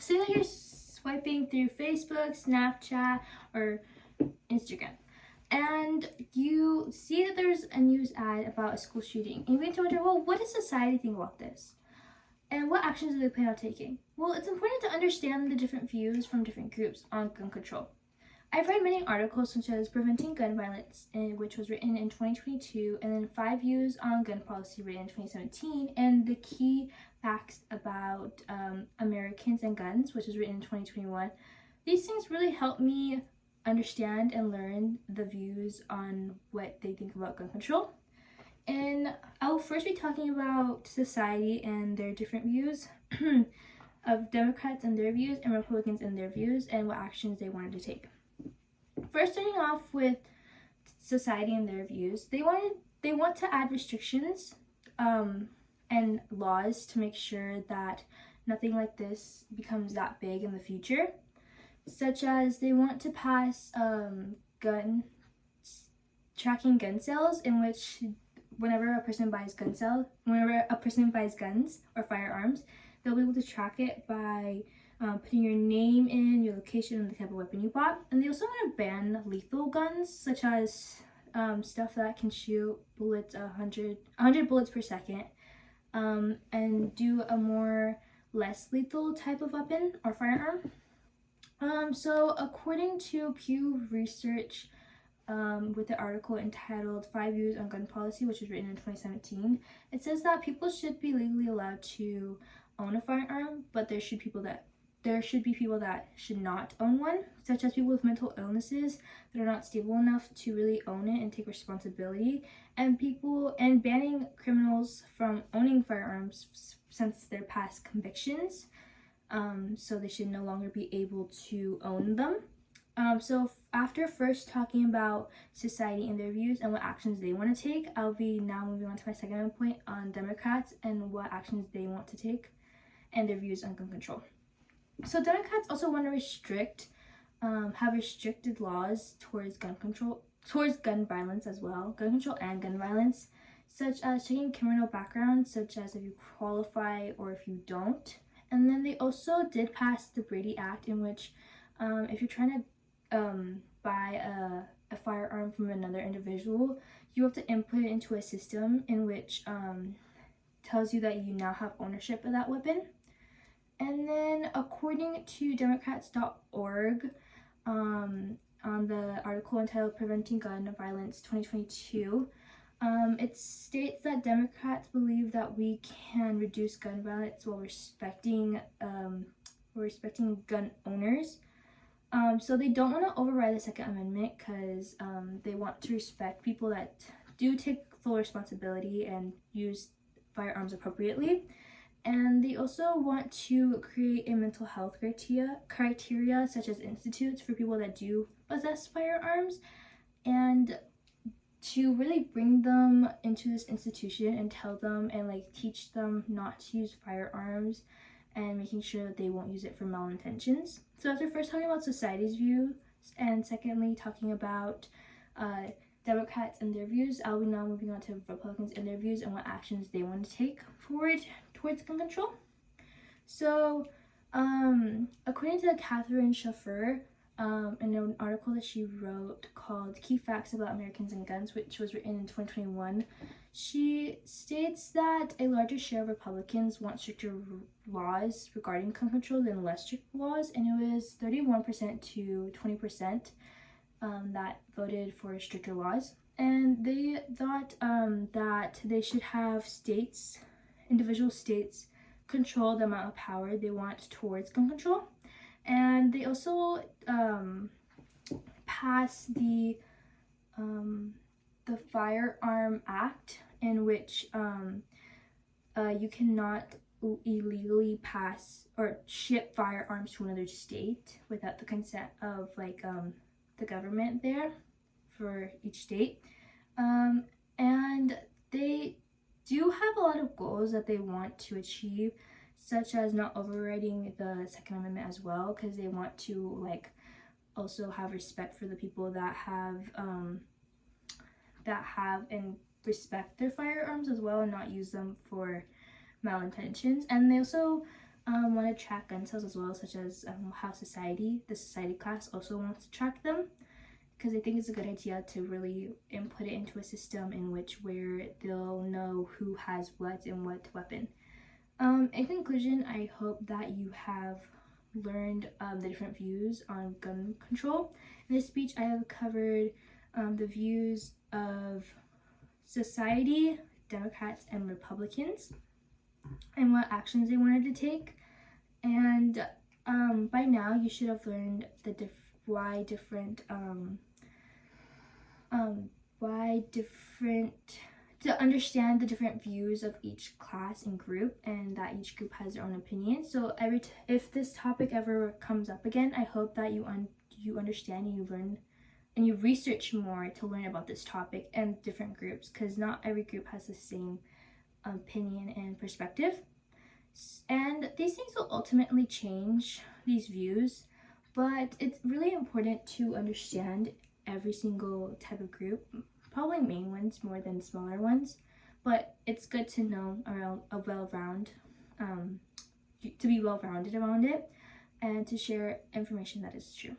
say that you're swiping through Facebook, Snapchat, or Instagram, and you see that there's a news ad about a school shooting, and you begin to wonder, well, what does society think about this? And what actions do they plan on taking? Well, it's important to understand the different views from different groups on gun control. I've read many articles such as Preventing Gun Violence, which was written in 2022, and then 5 Views on Gun Policy, written in 2017, and The Key Facts About Americans and Guns, which was written in 2021. These things really help me understand and learn the views on what they think about gun control. And I'll first be talking about society and their different views of Democrats and their views and Republicans and their views and what actions they wanted to take. First, starting off with society and their views, they want to add restrictions and laws to make sure that nothing like this becomes that big in the future, such as they want to pass tracking gun sales, in which whenever a person buys guns or firearms, they'll be able to track it by putting your name in, your location, and the type of weapon you bought. And they also want to ban lethal guns, such as stuff that can shoot bullets 100 bullets per second, and do a more less lethal type of weapon or firearm. So according to Pew Research, with the article entitled 5 Views on Gun Policy, which was written in 2017, it says that people should be legally allowed to own a firearm, but there should be people that should not own one, such as people with mental illnesses that are not stable enough to really own it and take responsibility, and banning criminals from owning firearms since their past convictions, so they should no longer be able to own them. So after first talking about society and their views and what actions they want to take, I'll be now moving on to my second point on Democrats and what actions they want to take and their views on gun control. So Democrats also want to have restricted laws towards gun violence as well, gun control and gun violence, such as checking criminal background, such as if you qualify or if you don't. And then they also did pass the Brady Act, in which if you're trying to buy a firearm from another individual, you have to input it into a system in which tells you that you now have ownership of that weapon. And then according to Democrats.org, on the article entitled Preventing Gun Violence 2022, it states that Democrats believe that we can reduce gun violence while respecting gun owners. So they don't want to override the Second Amendment because they want to respect people that do take full responsibility and use firearms appropriately. And they also want to create a mental health criteria such as institutes for people that do possess firearms, and to really bring them into this institution and tell them and teach them not to use firearms and making sure that they won't use it for malintentions. So after first talking about society's views and secondly talking about Democrats and their views, I'll be now moving on to Republicans and their views and what actions they want to take towards gun control. So according to Catherine Schaffer, in an article that she wrote called Key Facts About Americans and Guns, which was written in 2021, she states that a larger share of Republicans want stricter laws regarding gun control than less strict laws, and it was 31% to 20% that voted for stricter laws. And they thought that they should have individual states control the amount of power they want towards gun control. And they also passed the Firearm Act, in which you cannot illegally pass or ship firearms to another state without the consent of the government there for each state. And they do have a lot of goals that they want to achieve, such as not overriding the Second Amendment as well, because they want to also have respect for the people that have and respect their firearms as well and not use them for malintentions. And they also want to track gun sales as well, such as how the society class also wants to track them, because I think it's a good idea to really input it into a system in which where they'll know who has what and what weapon. In conclusion, I hope that you have learned the different views on gun control. In this speech, I have covered the views of society, Democrats, and Republicans, and what actions they wanted to take. And by now, you should have learned why different to understand the different views of each class and group, and that each group has their own opinion. So if this topic ever comes up again, I hope that you understand and you learn and you research more to learn about this topic and different groups, because not every group has the same opinion and perspective. And these things will ultimately change these views, but it's really important to understand every single type of group, probably main ones more than smaller ones, but it's good to know to be well-rounded around it and to share information that is true.